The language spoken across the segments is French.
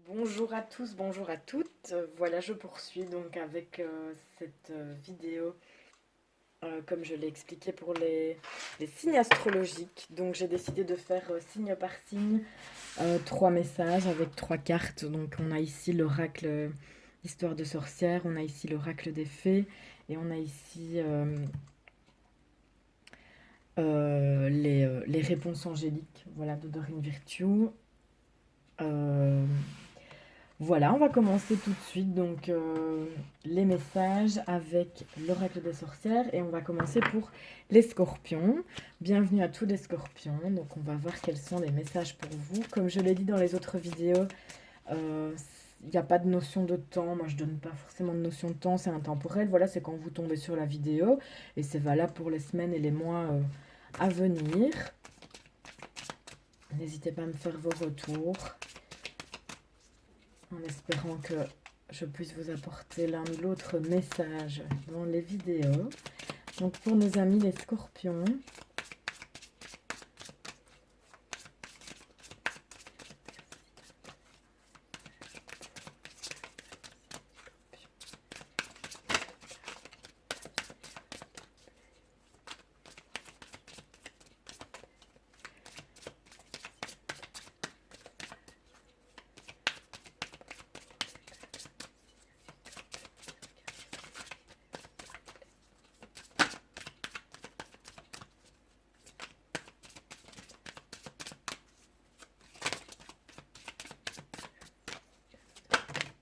Bonjour à tous, bonjour à toutes. Voilà, je poursuis donc avec cette vidéo, comme je l'ai expliqué pour les signes astrologiques. Donc j'ai décidé de faire signe par signe trois messages avec trois cartes. Donc on a ici l'oracle histoire de sorcière, on a ici l'oracle des fées et on a ici les réponses angéliques, voilà, de Dorine Virtue. Euh, Voilà, on va commencer tout de suite donc les messages avec l'oracle des sorcières et on va commencer pour les scorpions. Bienvenue à tous les scorpions. Donc on va voir quels sont les messages pour vous. Comme je l'ai dit dans les autres vidéos, euh, il n'y a pas de notion de temps. Moi je donne pas forcément de notion de temps, c'est intemporel. Voilà, c'est quand vous tombez sur la vidéo et c'est valable pour les semaines et les mois à venir. N'hésitez pas à me faire vos retours, en espérant que je puisse vous apporter l'un ou l'autre message dans les vidéos. Donc pour nos amis les scorpions,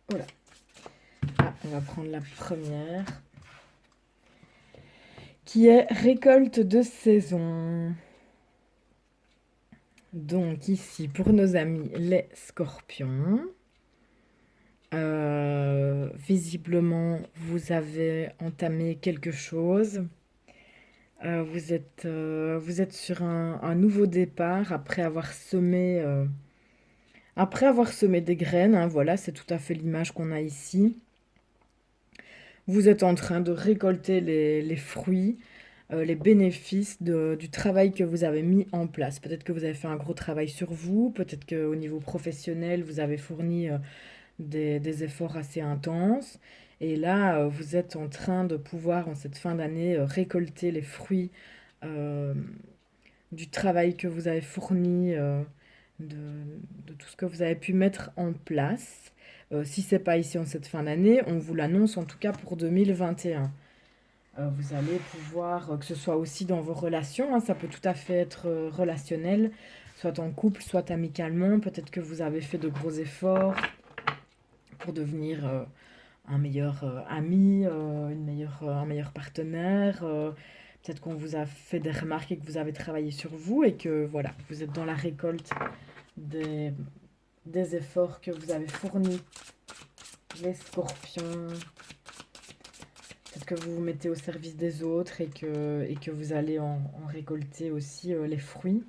voilà. Ah, on va prendre la première, qui est récolte de saison. Donc ici, pour nos amis les scorpions, visiblement, vous avez entamé quelque chose. Vous êtes sur un nouveau départ après avoir semé des graines, hein, voilà, c'est tout à fait l'image qu'on a ici. Vous êtes en train de récolter les fruits, les bénéfices du travail que vous avez mis en place. Peut-être que vous avez fait un gros travail sur vous, peut-être qu'au niveau professionnel, vous avez fourni des efforts assez intenses. Et là, vous êtes en train de pouvoir, en cette fin d'année, récolter les fruits euh, du travail que vous avez fourni, de, de tout ce que vous avez pu mettre en place. Si c'est pas ici en cette fin d'année, on vous l'annonce en tout cas pour 2021. Vous allez pouvoir, que ce soit aussi dans vos relations, hein, ça peut tout à fait être relationnel, soit en couple, soit amicalement. Peut-être que vous avez fait de gros efforts pour devenir un meilleur ami, un meilleur partenaire. Peut-être qu'on vous a fait des remarques et que vous avez travaillé sur vous et que voilà, vous êtes dans la récolte des, des efforts que vous avez fournis, les scorpions. Peut-être que vous vous mettez au service des autres et que vous allez en récolter aussi les fruits.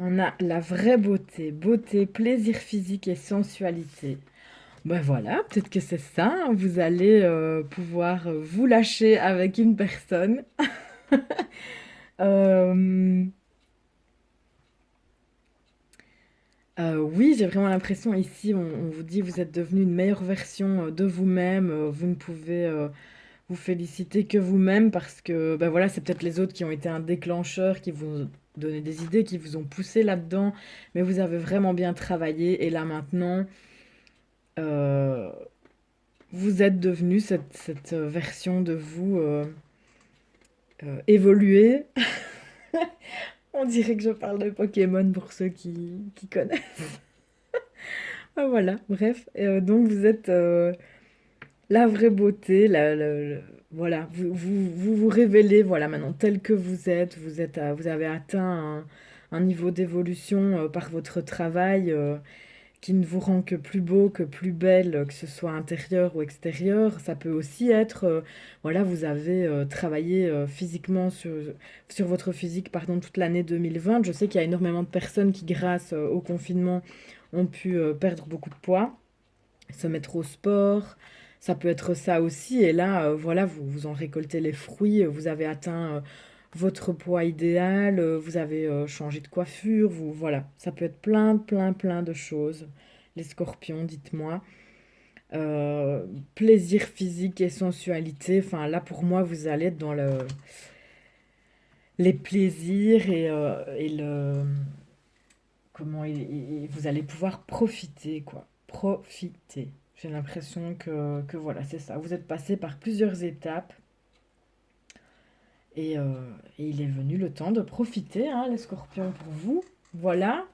On a la vraie beauté, beauté, plaisir physique et sensualité. Ben voilà, peut-être que c'est ça, hein, vous allez pouvoir vous lâcher avec une personne. Euh, oui, j'ai vraiment l'impression ici, on vous dit vous êtes devenu une meilleure version de vous-même, vous ne pouvez vous féliciter que vous-même parce que ben voilà, c'est peut-être les autres qui ont été un déclencheur, qui vous ont donné des idées, qui vous ont poussé là-dedans, mais vous avez vraiment bien travaillé et là maintenant, euh, vous êtes devenu cette version de vous évoluer. On dirait que je parle de Pokémon pour ceux qui connaissent. Ah, voilà, bref. Donc vous êtes la vraie beauté, voilà, vous révélez, voilà, maintenant tel que vous êtes, vous avez atteint un niveau d'évolution par votre travail qui ne vous rend que plus beau, que plus belle, que ce soit intérieur ou extérieur. Ça peut aussi être, voilà, vous avez travaillé physiquement sur votre physique, pardon, toute l'année 2020. Je sais qu'il y a énormément de personnes qui, grâce au confinement, ont pu perdre beaucoup de poids, se mettre au sport. Ça peut être ça aussi. Et là, voilà, vous en récoltez les fruits. Vous avez atteint votre poids idéal. Vous avez changé de coiffure. Voilà, ça peut être plein de choses. Les scorpions, dites-moi. Euh, Plaisir physique et sensualité. Enfin, là, pour moi, vous allez être dans les plaisirs et le... Comment vous allez pouvoir profiter, quoi. Profiter. J'ai l'impression que voilà, c'est ça. Vous êtes passé par plusieurs étapes et il est venu le temps de profiter, hein, les scorpions, pour vous. Voilà.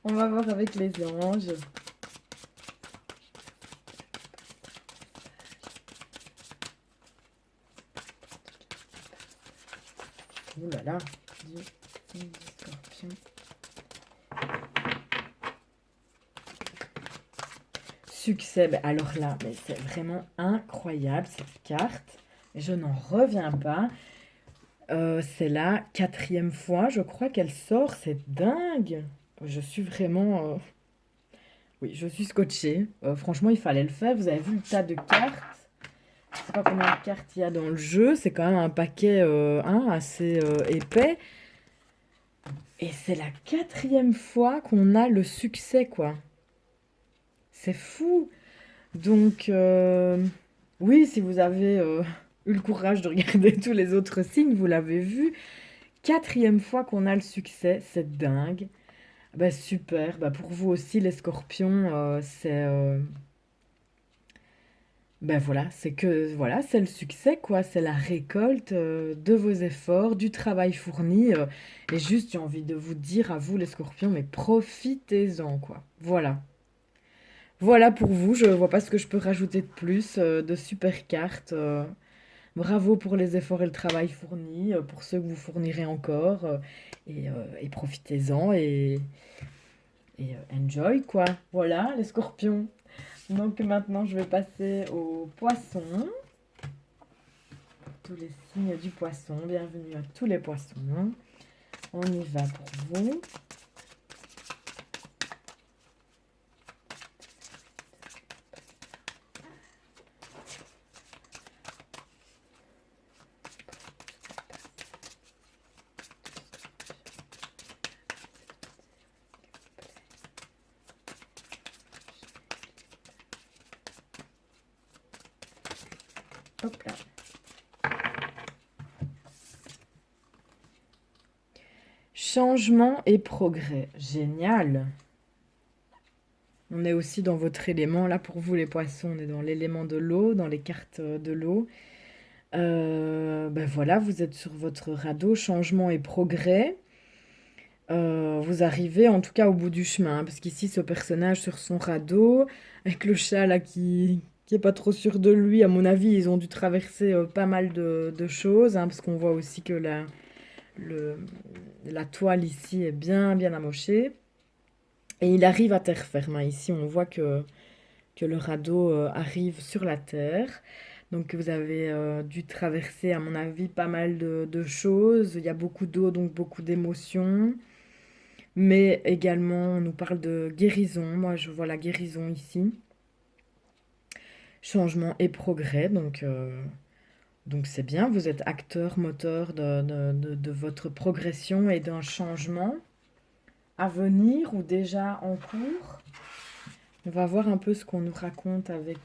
On va voir avec les anges. Ouh là là. Du scorpion. Succès. Ben alors là, mais c'est vraiment incroyable cette carte. Je n'en reviens pas. C'est la quatrième fois, je crois, qu'elle sort. C'est dingue. Je suis vraiment... Oui, je suis scotchée. Franchement, il fallait le faire. Vous avez vu le tas de cartes. Je sais pas combien de cartes il y a dans le jeu. C'est quand même un paquet hein, assez épais. Et c'est la quatrième fois qu'on a le succès, quoi. C'est fou. Donc, oui, si vous avez eu le courage de regarder tous les autres signes, vous l'avez vu. Quatrième fois qu'on a le succès, c'est dingue. Bah super, bah pour vous aussi les scorpions, ben voilà, c'est que voilà, c'est le succès quoi, c'est la récolte de vos efforts, du travail fourni. Et juste, j'ai envie de vous dire à vous les scorpions, mais profitez-en quoi. Voilà. Voilà pour vous, je vois pas ce que je peux rajouter de plus, de super cartes. Bravo pour les efforts et le travail fourni, pour ceux que vous fournirez encore. Et profitez-en et enjoy quoi. Voilà les scorpions. Donc maintenant je vais passer aux poissons. Tous les signes du poisson. Bienvenue à tous les poissons. On y va pour vous. Hop là. Changement et progrès. Génial. On est aussi dans votre élément. Là, pour vous, les poissons, on est dans l'élément de l'eau, dans les cartes de l'eau. Ben voilà, vous êtes sur votre radeau. Changement et progrès. Vous arrivez en tout cas au bout du chemin. Hein, parce qu'ici, ce personnage sur son radeau, avec le chat là qui est pas trop sûr de lui, à mon avis, ils ont dû traverser pas mal de choses. Hein, parce qu'on voit aussi que le, la toile ici est bien amochée. Et il arrive à terre ferme. Hein. Ici, on voit que le radeau arrive sur la terre. Donc, vous avez dû traverser, à mon avis, pas mal de choses. Il y a beaucoup d'eau, donc beaucoup d'émotions. Mais également, on nous parle de guérison. Moi, je vois la guérison ici. Changement et progrès. Donc c'est bien. Vous êtes acteur, moteur de votre progression et d'un changement à venir ou déjà en cours. On va voir un peu ce qu'on nous raconte avec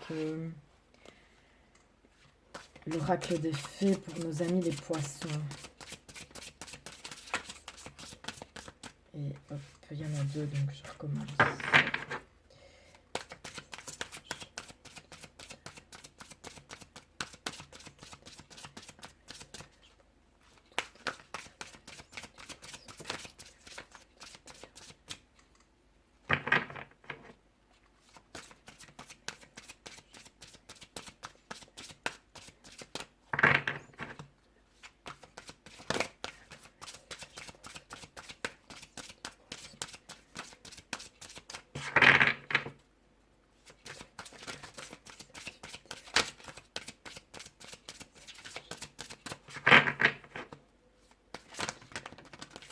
l'oracle des fées pour nos amis les poissons. Et hop, il y en a deux, donc je recommence.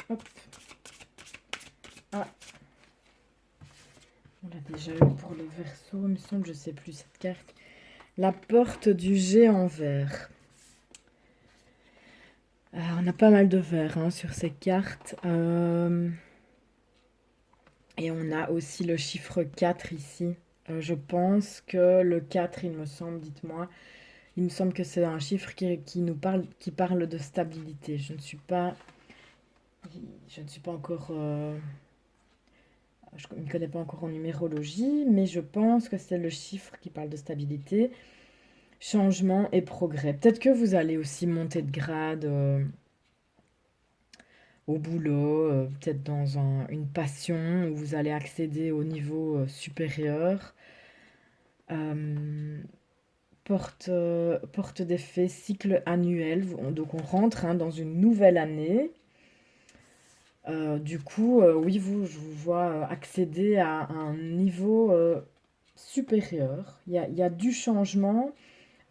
Hop. Ah, on l'a déjà eu pour le Verseau, il me semble, je sais plus cette carte. La porte du géant vert. On a pas mal de verts hein, sur ces cartes. Et on a aussi le chiffre 4 ici. Je pense que le 4, il me semble, dites-moi, il me semble que c'est un chiffre qui nous parle, qui parle de stabilité. Je ne suis pas encore, je ne me connais pas encore en numérologie, mais je pense que c'est le chiffre qui parle de stabilité, changement et progrès. Peut-être que vous allez aussi monter de grade au boulot, peut-être dans une passion où vous allez accéder au niveau supérieur. Euh, porte d'effet, cycle annuel. Donc on rentre hein, dans une nouvelle année. Du coup, oui, je vous vois accéder à un niveau supérieur. Il y a du changement,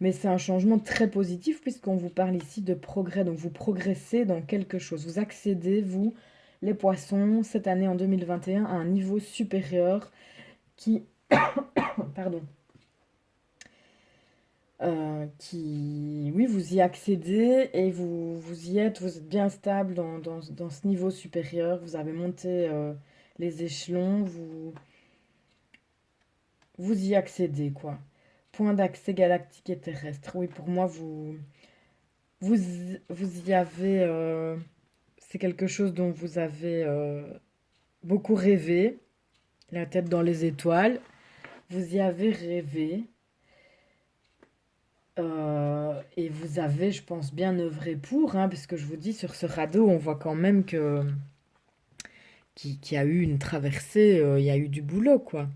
mais c'est un changement très positif puisqu'on vous parle ici de progrès. Donc vous progressez dans quelque chose. Vous accédez, vous, les poissons, cette année en 2021, à un niveau supérieur qui, pardon, oui, vous y accédez et vous êtes bien stable dans ce niveau supérieur. Vous avez monté les échelons, vous y accédez, quoi. Point d'accès galactique et terrestre. Oui, pour moi, vous, vous y avez. C'est quelque chose dont vous avez beaucoup rêvé, la tête dans les étoiles. Vous y avez rêvé. Et vous avez, je pense, bien œuvré pour, hein, parce que je vous dis, sur ce radeau, on voit quand même qu'il y a eu une traversée, il y a eu du boulot, quoi.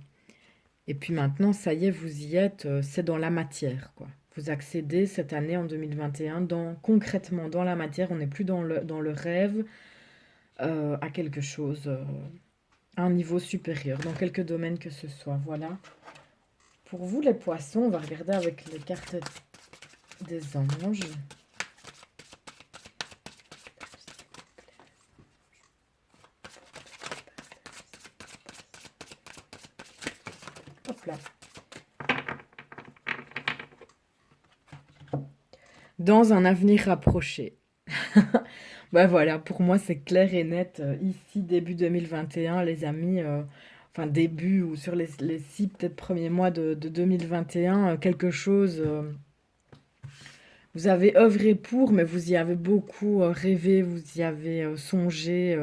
Et puis maintenant, ça y est, vous y êtes, c'est dans la matière, quoi. Vous accédez cette année en 2021 concrètement dans la matière, on n'est plus dans le rêve, à quelque chose, à un niveau supérieur, dans quelques domaines que ce soit. Voilà. Pour vous, les poissons, on va regarder avec les cartes des anges. Hop là. Dans un avenir rapproché. Bah voilà, pour moi c'est clair et net. Ici, début 2021, les amis, enfin début ou sur les 6 peut-être premiers mois de 2021, quelque chose, vous avez œuvré pour, mais vous y avez beaucoup rêvé, vous y avez songé.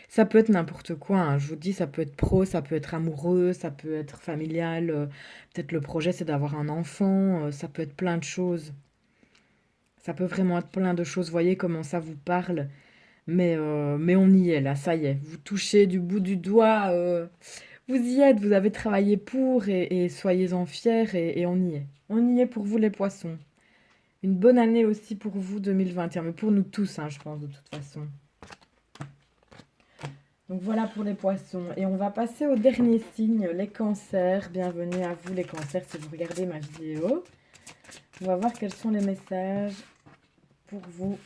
Ça peut être n'importe quoi, hein, je vous dis, ça peut être pro, ça peut être amoureux, ça peut être familial. Peut-être le projet c'est d'avoir un enfant, ça peut être plein de choses. Ça peut vraiment être plein de choses. Voyez comment ça vous parle. Mais on y est là, ça y est. Vous touchez du bout du doigt. Vous y êtes, vous avez travaillé pour et soyez-en fiers et on y est. On y est pour vous les poissons. Une bonne année aussi pour vous 2021, mais pour nous tous, hein, je pense de toute façon. Donc voilà pour les poissons. Et on va passer au dernier signe, les cancers. Bienvenue à vous les cancers si vous regardez ma vidéo. On va voir quels sont les messages pour vous.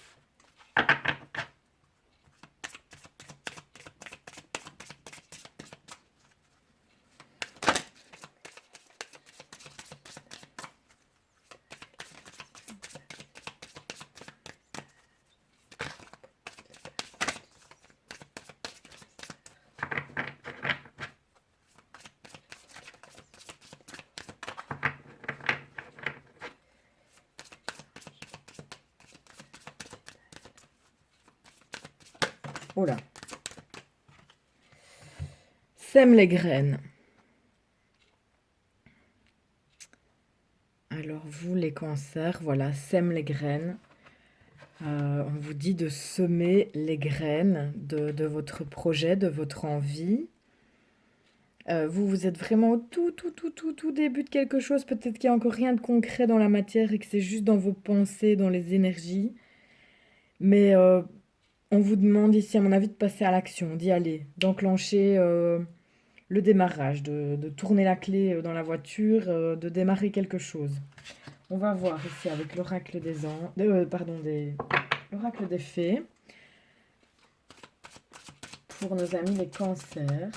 Oh là. Sème les graines. Alors vous les cancers, voilà, sème les graines. On vous dit de semer les graines de votre projet, de votre envie. Vous êtes vraiment au tout début de quelque chose. Peut-être qu'il n'y a encore rien de concret dans la matière et que c'est juste dans vos pensées, dans les énergies. Mais on vous demande ici, à mon avis, de passer à l'action, d'y aller, d'enclencher le démarrage, de tourner la clé dans la voiture, de démarrer quelque chose. On va voir ici avec l'oracle des l'oracle des fées. pour nos amis les cancers.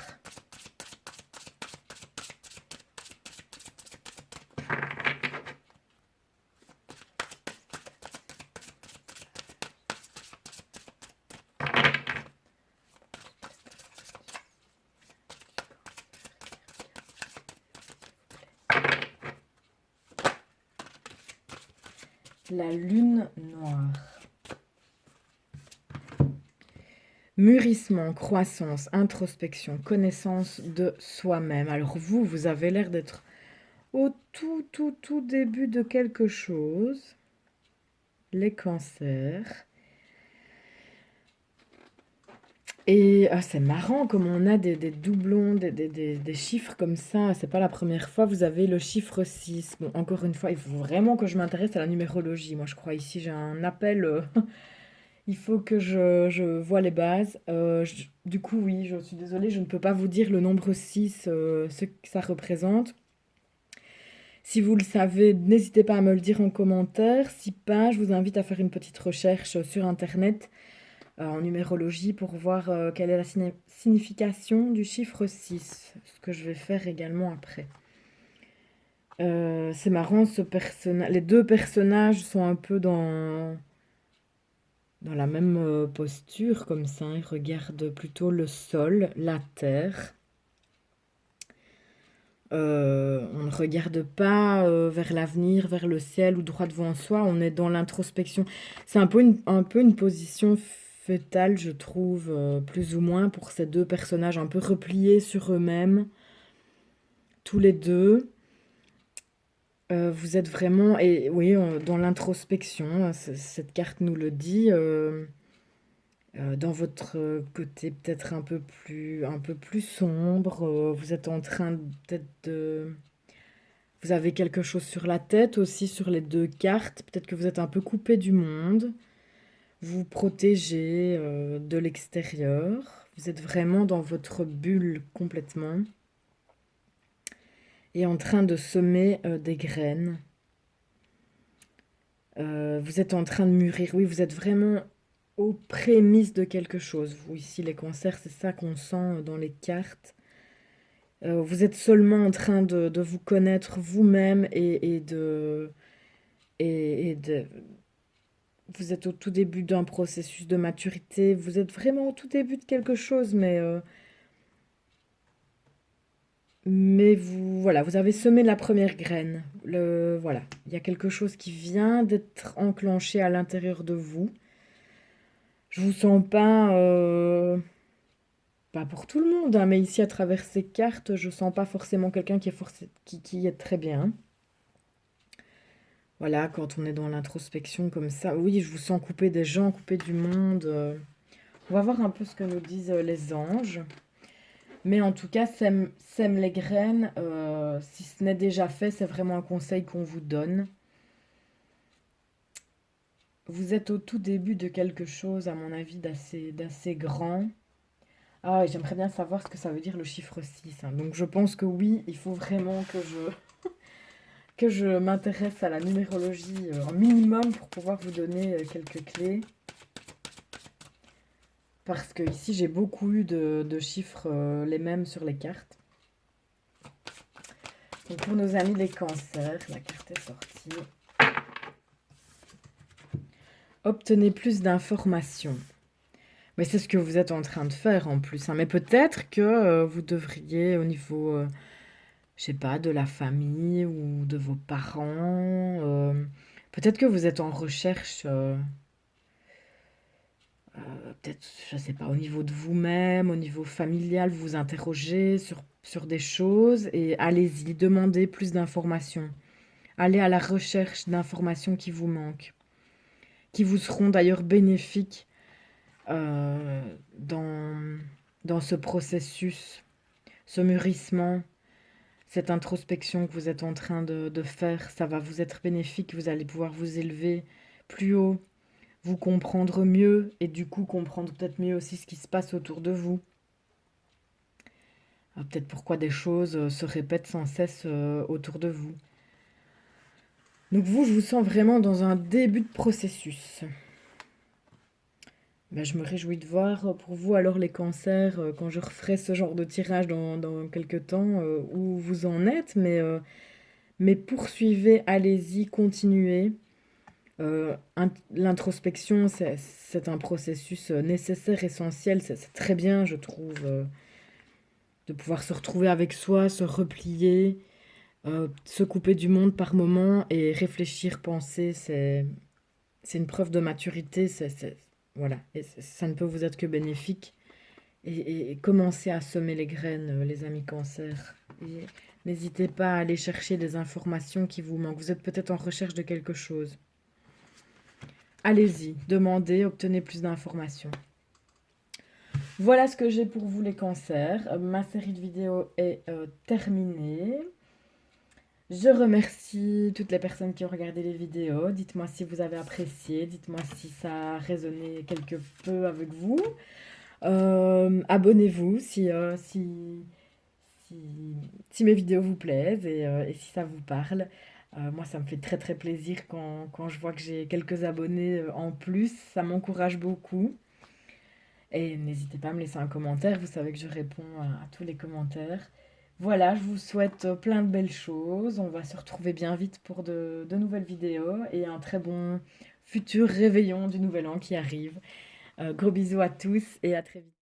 La lune noire. Mûrissement, croissance, introspection, connaissance de soi-même. Alors vous avez l'air d'être au tout début de quelque chose. Les cancers. Et c'est marrant comme on a des doublons, des chiffres comme ça. C'est pas la première fois. Vous avez le chiffre 6. Bon, encore une fois, il faut vraiment que je m'intéresse à la numérologie. Moi, je crois ici, j'ai un appel. Il faut que je vois les bases. Du coup, oui, je suis désolée, je ne peux pas vous dire le nombre 6, ce que ça représente. Si vous le savez, n'hésitez pas à me le dire en commentaire. Si pas, je vous invite à faire une petite recherche sur Internet en numérologie pour voir quelle est la signification du chiffre 6, ce que je vais faire également après. C'est marrant, les deux personnages sont un peu dans la même posture, comme ça. Ils regardent plutôt le sol, la terre. On ne regarde pas vers l'avenir, vers le ciel ou droit devant soi. On est dans l'introspection. C'est un peu une position fœtale, je trouve, plus ou moins, pour ces deux personnages un peu repliés sur eux-mêmes, tous les deux. Vous êtes vraiment, et oui, dans l'introspection. Cette carte nous le dit. Dans votre côté peut-être un peu plus sombre, vous êtes en train peut-être de... Vous avez quelque chose sur la tête aussi, sur les deux cartes. Peut-être que vous êtes un peu coupé du monde. Vous vous protégez de l'extérieur. Vous êtes vraiment dans votre bulle complètement. Et en train de semer des graines. Vous êtes en train de mûrir. Oui, vous êtes vraiment aux prémices de quelque chose. Vous, ici, les cancers, c'est ça qu'on sent dans les cartes. Vous êtes seulement en train de vous connaître vous-même et de... Vous êtes au tout début d'un processus de maturité. Vous êtes vraiment au tout début de quelque chose, mais vous, voilà, vous avez semé la première graine. Voilà, il y a quelque chose qui vient d'être enclenché à l'intérieur de vous. Je vous sens pas pour tout le monde, hein, mais ici à travers ces cartes, je sens pas forcément quelqu'un qui est très bien. Voilà, quand on est dans l'introspection comme ça, oui, je vous sens coupé des gens, coupé du monde. On va voir un peu ce que nous disent les anges. Mais en tout cas, sème les graines. Si ce n'est déjà fait, c'est vraiment un conseil qu'on vous donne. Vous êtes au tout début de quelque chose, à mon avis, d'assez grand. Ah, et j'aimerais bien savoir ce que ça veut dire le chiffre 6, hein. Donc je pense que oui, il faut vraiment que je m'intéresse à la numérologie un minimum pour pouvoir vous donner quelques clés. Parce que ici, j'ai beaucoup eu de chiffres les mêmes sur les cartes. Donc pour nos amis les cancers, la carte est sortie. Obtenez plus d'informations. Mais c'est ce que vous êtes en train de faire en plus, hein. Mais peut-être que vous devriez, au niveau, je sais pas, de la famille ou de vos parents, peut-être que vous êtes en recherche, peut-être, je sais pas, au niveau de vous-même, au niveau familial, vous vous interrogez sur des choses et allez-y, demandez plus d'informations. Allez à la recherche d'informations qui vous manquent, qui vous seront d'ailleurs bénéfiques euh, dans, dans ce processus, ce mûrissement, cette introspection que vous êtes en train de faire. Ça va vous être bénéfique, vous allez pouvoir vous élever plus haut, vous comprendre mieux et du coup comprendre peut-être mieux aussi ce qui se passe autour de vous. Peut-être pourquoi des choses se répètent sans cesse autour de vous. Donc vous, je vous sens vraiment dans un début de processus. Bah, je me réjouis de voir pour vous alors les cancers, quand je referai ce genre de tirage dans quelques temps, où vous en êtes. Mais poursuivez, allez-y, continuez. L'introspection, c'est un processus nécessaire, essentiel. C'est très bien, je trouve, de pouvoir se retrouver avec soi, se replier, se couper du monde par moment et réfléchir, penser. C'est une preuve de maturité. Voilà, et ça ne peut vous être que bénéfique. Et commencez à semer les graines, les amis cancer. Et n'hésitez pas à aller chercher des informations qui vous manquent. Vous êtes peut-être en recherche de quelque chose. Allez-y, demandez, obtenez plus d'informations. Voilà ce que j'ai pour vous les cancers. Ma série de vidéos est terminée. Je remercie toutes les personnes qui ont regardé les vidéos. Dites-moi si vous avez apprécié, dites-moi si ça a résonné quelque peu avec vous. Abonnez-vous si, si mes vidéos vous plaisent et si ça vous parle. Moi, ça me fait très très plaisir quand je vois que j'ai quelques abonnés en plus. Ça m'encourage beaucoup. Et n'hésitez pas à me laisser un commentaire. Vous savez que je réponds à tous les commentaires. Voilà, je vous souhaite plein de belles choses. On va se retrouver bien vite pour de nouvelles vidéos et un très bon futur réveillon du Nouvel An qui arrive. Gros bisous à tous et à très vite.